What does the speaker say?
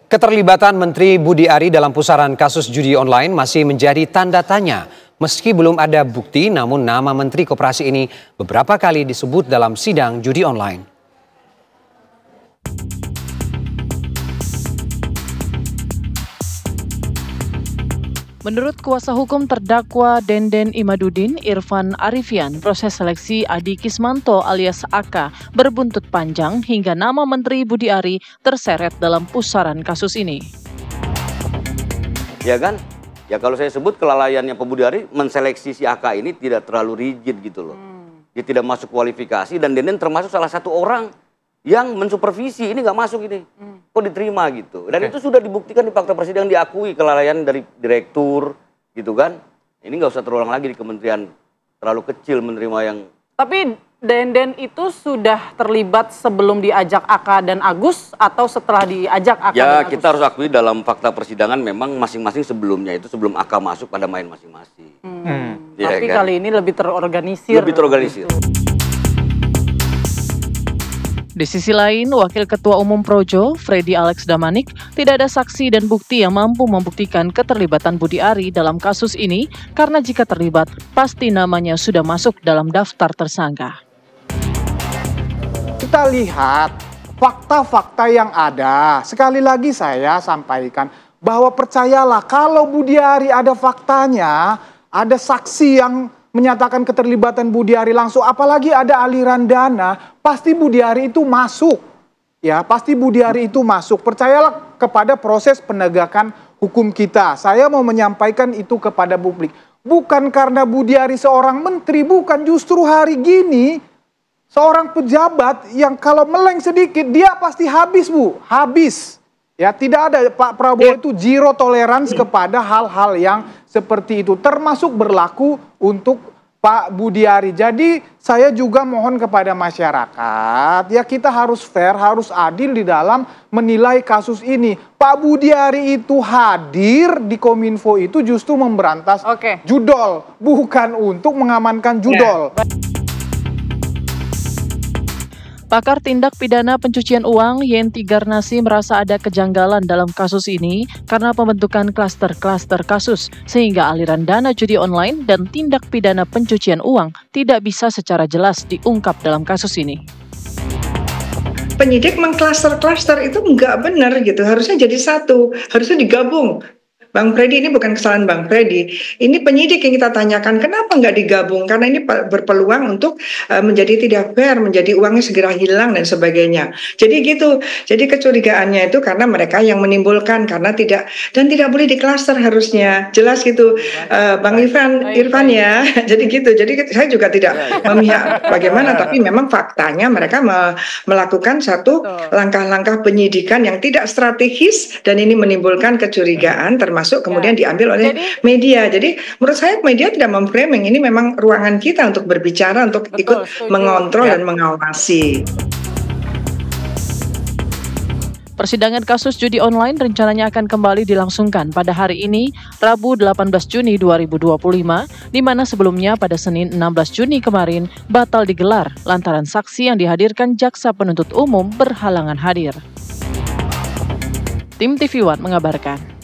Keterlibatan Menteri Budi Ari dalam pusaran kasus judi online masih menjadi tanda tanya. Meski belum ada bukti, namun nama Menteri Koperasi ini beberapa kali disebut dalam sidang judi online. Menurut kuasa hukum terdakwa Denden Imaduddin Irfan Arifian, proses seleksi Adi Kismanto alias Aka berbuntut panjang hingga nama Menteri Budi Ari terseret dalam pusaran kasus ini. Ya kan? Ya kalau saya sebut kelalaiannya Pak Budi Ari menseleksi si Aka ini tidak terlalu rigid gitu loh. Dia tidak masuk kualifikasi dan Denden termasuk salah satu orang yang mensupervisi, ini nggak masuk ini, kok diterima gitu. Dan itu sudah dibuktikan di fakta persidangan, diakui kelalaian dari direktur gitu kan. Ini nggak usah terulang lagi di kementerian, terlalu kecil menerima yang... Tapi Denden itu sudah terlibat sebelum diajak Aka dan Agus atau setelah diajak Aka dan Agus? Ya kita harus akui dalam fakta persidangan memang masing-masing sebelumnya itu sebelum Aka masuk pada main masing-masing. Ya, tapi kan? kali ini lebih terorganisir. Lebih terorganisir. Di sisi lain, Wakil Ketua Umum Projo, Freddy Alex Damanik, tidak ada saksi dan bukti yang mampu membuktikan keterlibatan Budi Ari dalam kasus ini karena jika terlibat, pasti namanya sudah masuk dalam daftar tersangka. Kita lihat fakta-fakta yang ada. Sekali lagi saya sampaikan bahwa percayalah kalau Budi Ari ada faktanya, ada saksi yang menyatakan keterlibatan Budi Ari langsung, apalagi ada aliran dana, pasti Budi Ari itu masuk. Ya, pasti Budi Ari itu masuk. Percayalah kepada proses penegakan hukum kita. Saya mau menyampaikan itu kepada publik. Bukan karena Budi Ari seorang menteri, bukan, justru hari gini seorang pejabat yang kalau meleng sedikit dia pasti habis, Bu. Habis. Ya, tidak ada, Pak Prabowo itu zero tolerance kepada hal-hal yang seperti itu. Termasuk berlaku untuk Pak Budi Ari. Jadi saya juga mohon kepada masyarakat, ya kita harus fair, harus adil di dalam menilai kasus ini. Pak Budi Ari itu hadir di Kominfo itu justru memberantas judol, bukan untuk mengamankan judol. Pakar tindak pidana pencucian uang Yenti Garnasi merasa ada kejanggalan dalam kasus ini karena pembentukan klaster-klaster kasus sehingga aliran dana judi online dan tindak pidana pencucian uang tidak bisa secara jelas diungkap dalam kasus ini. Penyidik mengklaster-klaster itu nggak benar gitu, harusnya jadi satu, harusnya digabung. Bang Freddy, ini bukan kesalahan Bang Freddy, ini penyidik yang kita tanyakan kenapa nggak digabung, karena ini berpeluang untuk menjadi tidak fair, menjadi uangnya segera hilang dan sebagainya. Jadi gitu, jadi kecurigaannya itu karena mereka yang menimbulkan, karena tidak boleh diklaster harusnya, jelas gitu. Bang Irfan ya, jadi gitu, jadi saya juga tidak memihak bagaimana, tapi memang faktanya mereka melakukan satu langkah-langkah penyidikan yang tidak strategis dan ini menimbulkan kecurigaan termasuk kemudian diambil oleh media. Jadi menurut saya media tidak memframing, ini memang ruangan kita untuk berbicara, untuk ikut mengontrol dan mengawasi. Persidangan kasus judi online rencananya akan kembali dilangsungkan pada hari ini, Rabu 18 Juni 2025, di mana sebelumnya pada Senin 16 Juni kemarin batal digelar lantaran saksi yang dihadirkan jaksa penuntut umum berhalangan hadir. Tim TV One mengabarkan.